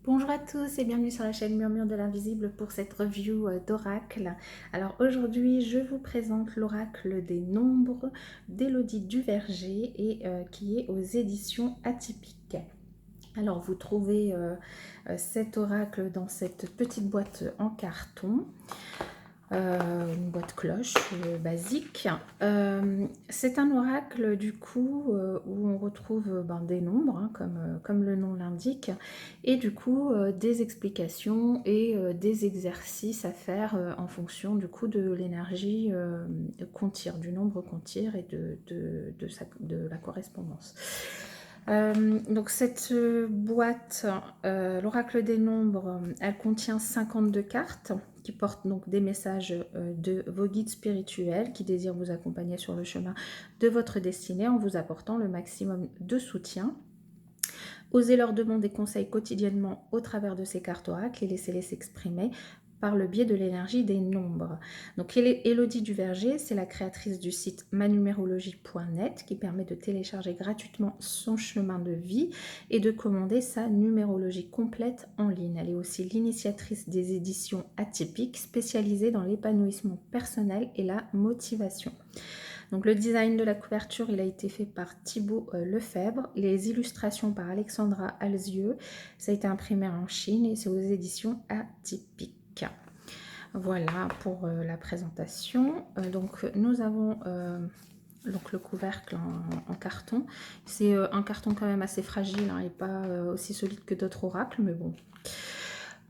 Bonjour à tous et bienvenue sur la chaîne Murmure de l'Invisible pour cette review d'oracle. Alors aujourd'hui je vous présente l'oracle des nombres d'Élodie Duverger et qui est aux éditions Atypiques. Alors vous trouvez cet oracle dans cette petite boîte en carton. Une boîte cloche basique. C'est un oracle du coup où on retrouve des nombres, hein, comme le nom l'indique, et du coup des explications et des exercices à faire en fonction du coup de l'énergie qu'on tire, du nombre qu'on tire et de la correspondance. Donc cette boîte, l'oracle des nombres, elle contient 52 cartes qui portent donc des messages de vos guides spirituels qui désirent vous accompagner sur le chemin de votre destinée en vous apportant le maximum de soutien. Osez leur demander conseil quotidiennement au travers de ces cartes oracles et laissez-les s'exprimer par le biais de l'énergie des nombres. Donc Élodie Duverger, c'est la créatrice du site manumérologie.net qui permet de télécharger gratuitement son chemin de vie et de commander sa numérologie complète en ligne. Elle est aussi l'initiatrice des éditions Atypiques spécialisées dans l'épanouissement personnel et la motivation. Donc le design de la couverture, il a été fait par Thibaut Lefebvre, les illustrations par Alexandra Alzieux, ça a été imprimé en Chine et c'est aux éditions Atypiques. Voilà pour la présentation. Donc nous avons donc le couvercle en carton. C'est un carton quand même assez fragile hein, et pas aussi solide que d'autres oracles, mais bon.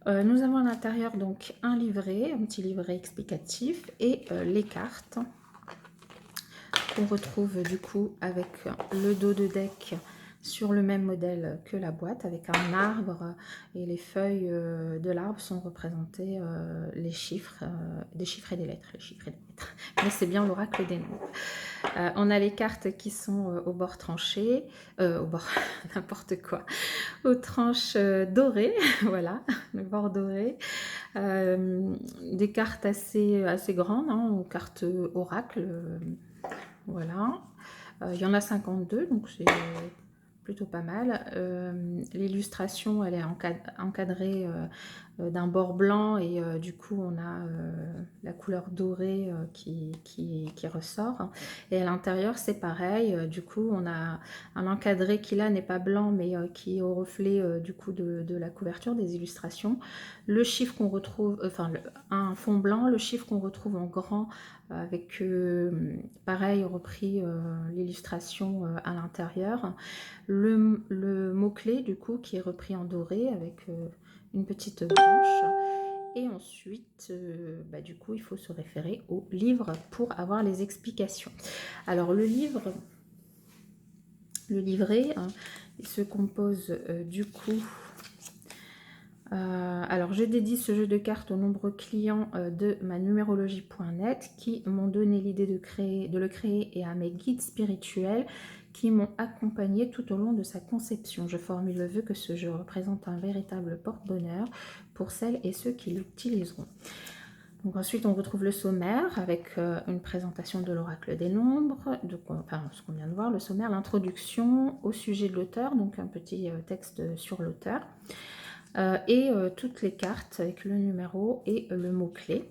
Nous avons à l'intérieur donc un livret, un petit livret explicatif et les cartes qu'on retrouve du coup avec le dos de deck sur le même modèle que la boîte avec un arbre et les feuilles de l'arbre sont représentées les chiffres, des chiffres et des lettres, mais c'est bien l'oracle des nombres. On a les cartes qui sont au bord tranché, au bord n'importe quoi, aux tranches dorées, voilà, le bord doré, des cartes assez grandes, hein, aux cartes oracle, voilà. Il y en a 52, donc c'est plutôt pas mal. L'illustration, elle est encadrée d'un bord blanc et du coup on a la couleur dorée qui ressort. Et à l'intérieur c'est pareil, du coup on a un encadré qui là n'est pas blanc mais qui est au reflet du coup de la couverture des illustrations. Le chiffre qu'on retrouve, enfin un fond blanc, le chiffre qu'on retrouve en grand avec pareil repris l'illustration à l'intérieur. Le mot-clé du coup qui est repris en doré avec une petite branche. Et ensuite, du coup, il faut se référer au livre pour avoir les explications. Alors, le livret, hein, il se compose du coup... alors, je dédie ce jeu de cartes aux nombreux clients de ma numérologie.net qui m'ont donné l'idée de le créer et à mes guides spirituels qui m'ont accompagné tout au long de sa conception. Je formule le vœu que ce jeu représente un véritable porte-bonheur pour celles et ceux qui l'utiliseront. Donc ensuite, on retrouve le sommaire avec une présentation de l'oracle des nombres, enfin ce qu'on vient de voir, le sommaire, l'introduction au sujet de l'auteur, donc un petit texte sur l'auteur, et toutes les cartes avec le numéro et le mot-clé.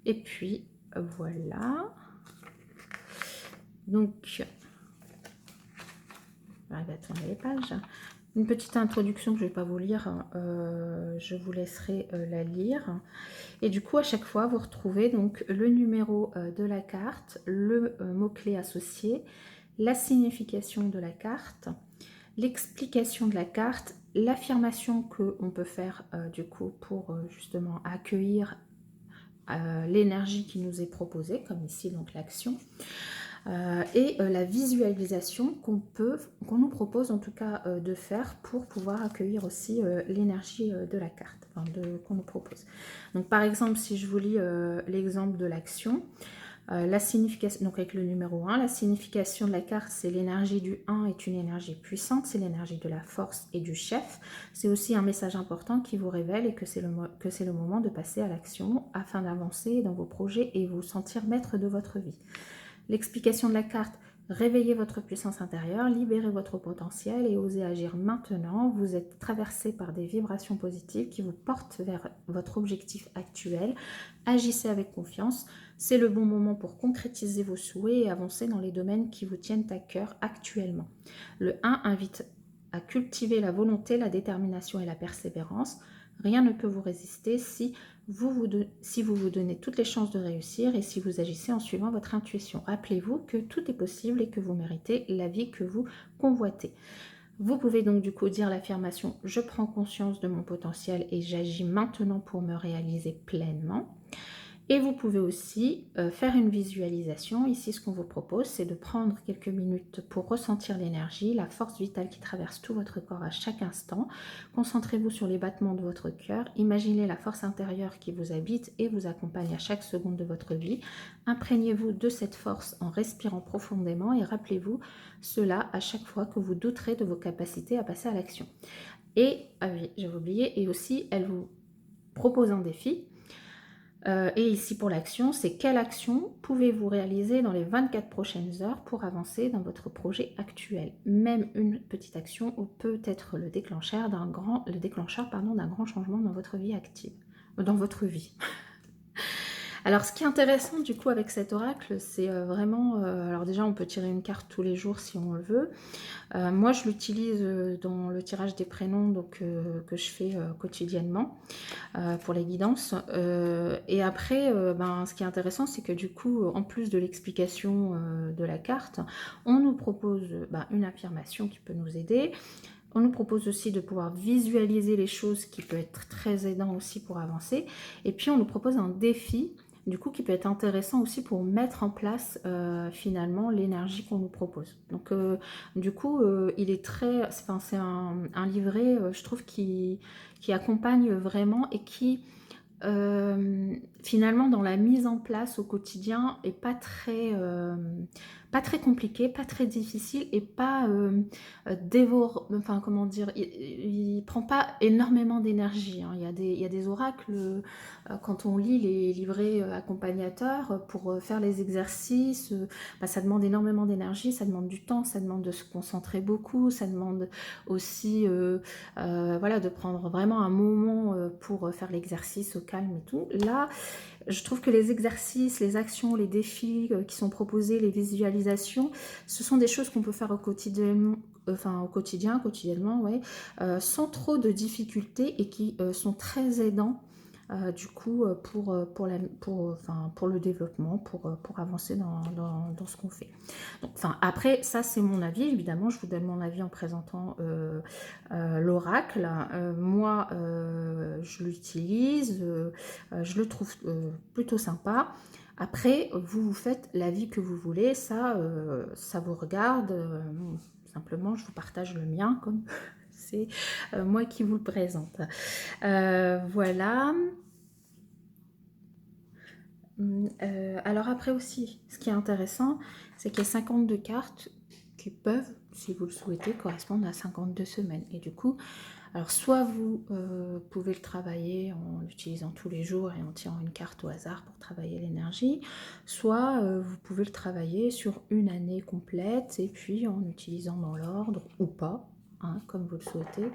Et puis voilà. Donc, on va tourner les pages. Une petite introduction que je ne vais pas vous lire, je vous laisserai la lire. Et du coup, à chaque fois, vous retrouvez donc le numéro de la carte, le mot-clé associé, la signification de la carte, l'explication de la carte, l'affirmation qu'on peut faire du coup pour justement accueillir l'énergie qui nous est proposée, comme ici donc l'action. Et la visualisation qu'on nous propose en tout cas de faire pour pouvoir accueillir aussi l'énergie de la carte qu'on nous propose. Donc par exemple, si je vous lis l'exemple de l'action, la signification, donc avec le numéro 1, la signification de la carte, c'est l'énergie du 1 est une énergie puissante, c'est l'énergie de la force et du chef. C'est aussi un message important qui vous révèle et que c'est le moment de passer à l'action afin d'avancer dans vos projets et vous sentir maître de votre vie. L'explication de la carte, Réveillez votre puissance intérieure, libérez votre potentiel et osez agir maintenant. Vous êtes traversé par des vibrations positives qui vous portent vers votre objectif actuel. Agissez avec confiance. C'est le bon moment pour concrétiser vos souhaits et avancer dans les domaines qui vous tiennent à cœur actuellement. Le 1 invite à cultiver la volonté, la détermination et la persévérance. Rien ne peut vous résister si vous vous donnez toutes les chances de réussir et si vous agissez en suivant votre intuition. Rappelez-vous que tout est possible et que vous méritez la vie que vous convoitez. Vous pouvez donc du coup dire l'affirmation « Je prends conscience de mon potentiel et j'agis maintenant pour me réaliser pleinement ». Et vous pouvez aussi faire une visualisation. Ici, ce qu'on vous propose, c'est de prendre quelques minutes pour ressentir l'énergie, la force vitale qui traverse tout votre corps à chaque instant. Concentrez-vous sur les battements de votre cœur. Imaginez la force intérieure qui vous habite et vous accompagne à chaque seconde de votre vie. Imprégnez-vous de cette force en respirant profondément et rappelez-vous cela à chaque fois que vous douterez de vos capacités à passer à l'action. Et, ah oui, j'avais oublié, et aussi, elle vous propose un défi. Et ici pour l'action, c'est quelle action pouvez-vous réaliser dans les 24 prochaines heures pour avancer dans votre projet actuel. Même une petite action peut être le déclencheur d'un grand changement dans votre vie active, dans votre vie. Alors, ce qui est intéressant du coup avec cet oracle, c'est vraiment... alors déjà, on peut tirer une carte tous les jours si on le veut. Moi, je l'utilise dans le tirage des prénoms donc, que je fais quotidiennement pour les guidances. Et après, ce qui est intéressant, c'est que du coup, en plus de l'explication de la carte, on nous propose une affirmation qui peut nous aider. On nous propose aussi de pouvoir visualiser les choses qui peut être très aidant aussi pour avancer. Et puis, on nous propose un défi du coup qui peut être intéressant aussi pour mettre en place finalement l'énergie qu'on nous propose. Donc du coup il est très, c'est un livret je trouve qui accompagne vraiment et qui finalement dans la mise en place au quotidien est pas très compliqué, pas très difficile et pas comment dire, il prend pas énormément d'énergie, hein. Il y a des oracles quand on lit les livrets accompagnateurs pour faire les exercices, ça demande énormément d'énergie, ça demande du temps, ça demande de se concentrer beaucoup, ça demande aussi voilà, de prendre vraiment un moment pour faire l'exercice au calme et tout. Là, je trouve que les exercices, les actions, les défis qui sont proposés, les visualisations, ce sont des choses qu'on peut faire au quotidien, quotidiennement, ouais, sans trop de difficultés et qui sont très aidants du coup pour le développement, pour avancer dans ce qu'on fait. Donc, après, ça c'est mon avis, évidemment, je vous donne mon avis en présentant l'oracle. Moi, je l'utilise, je le trouve plutôt sympa. Après, vous faites la vie que vous voulez, ça vous regarde. Simplement, je vous partage le mien, comme c'est moi qui vous le présente. Voilà. Alors après aussi, ce qui est intéressant, c'est qu'il y a 52 cartes qui peuvent, si vous le souhaitez, correspondre à 52 semaines. Et du coup, alors soit vous pouvez le travailler en l'utilisant tous les jours et en tirant une carte au hasard pour travailler l'énergie, soit vous pouvez le travailler sur une année complète et puis en utilisant dans l'ordre ou pas, hein, comme vous le souhaitez,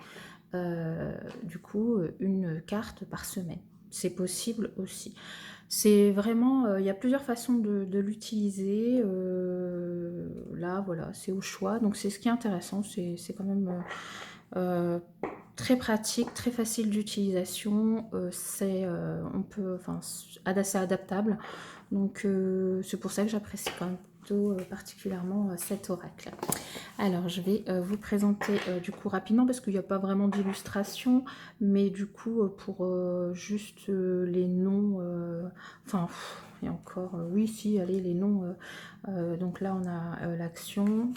du coup une carte par semaine. C'est possible aussi. C'est vraiment, il y a plusieurs façons de l'utiliser. Là, voilà, c'est au choix. Donc c'est ce qui est intéressant, c'est quand même très pratique, très facile d'utilisation. C'est adaptable. Donc c'est pour ça que j'apprécie quand même plutôt particulièrement cet oracle. Alors je vais vous présenter du coup rapidement parce qu'il n'y a pas vraiment d'illustration, mais du coup pour juste les noms, et encore, oui si, allez les noms, donc là on a l'action.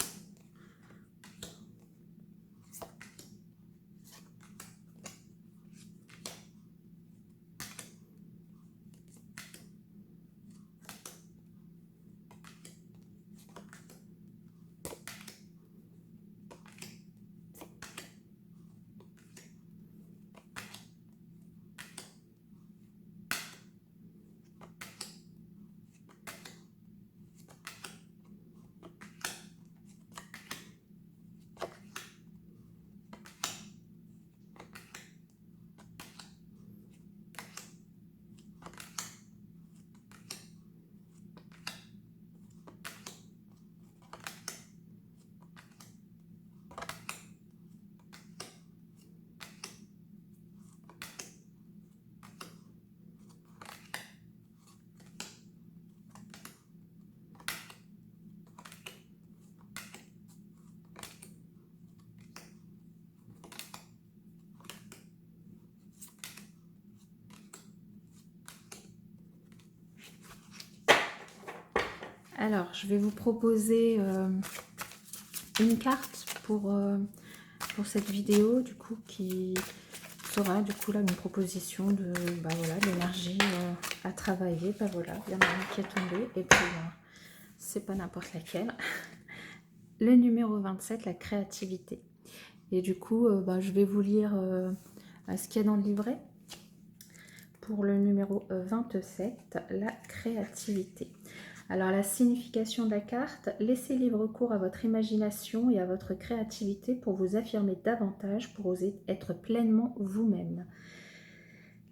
Alors, je vais vous proposer une carte pour cette vidéo, du coup, qui sera du coup là une proposition de voilà, l'énergie à travailler. Voilà, il y en a une qui est tombée et puis c'est pas n'importe laquelle. Le numéro 27, la créativité. Et du coup, je vais vous lire ce qu'il y a dans le livret. Pour le numéro 27, la créativité. Alors la signification de la carte, laissez libre cours à votre imagination et à votre créativité pour vous affirmer davantage, pour oser être pleinement vous-même.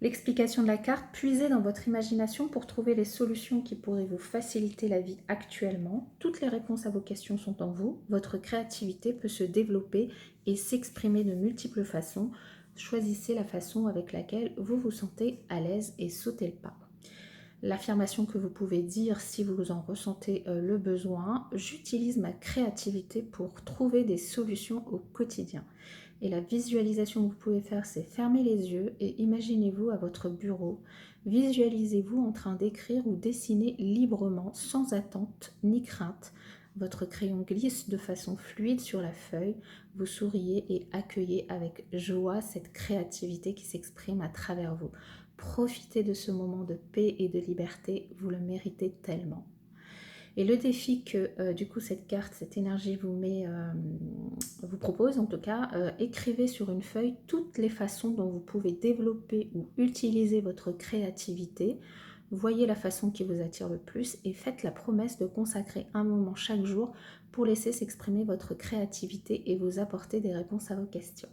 L'explication de la carte, puisez dans votre imagination pour trouver les solutions qui pourraient vous faciliter la vie actuellement. Toutes les réponses à vos questions sont en vous. Votre créativité peut se développer et s'exprimer de multiples façons. Choisissez la façon avec laquelle vous vous sentez à l'aise et sautez le pas. L'affirmation que vous pouvez dire si vous en ressentez le besoin, j'utilise ma créativité pour trouver des solutions au quotidien. Et la visualisation que vous pouvez faire, c'est fermer les yeux et imaginez-vous à votre bureau. Visualisez-vous en train d'écrire ou dessiner librement, sans attente ni crainte. Votre crayon glisse de façon fluide sur la feuille. Vous souriez et accueillez avec joie cette créativité qui s'exprime à travers vous. Profitez de ce moment de paix et de liberté, vous le méritez tellement. Et le défi que du coup cette carte, cette énergie vous propose, en tout cas, écrivez sur une feuille toutes les façons dont vous pouvez développer ou utiliser votre créativité. Voyez la façon qui vous attire le plus et faites la promesse de consacrer un moment chaque jour pour laisser s'exprimer votre créativité et vous apporter des réponses à vos questions.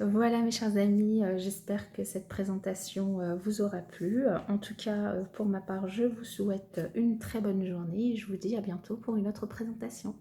Voilà mes chers amis, j'espère que cette présentation vous aura plu. En tout cas, pour ma part, je vous souhaite une très bonne journée et je vous dis à bientôt pour une autre présentation.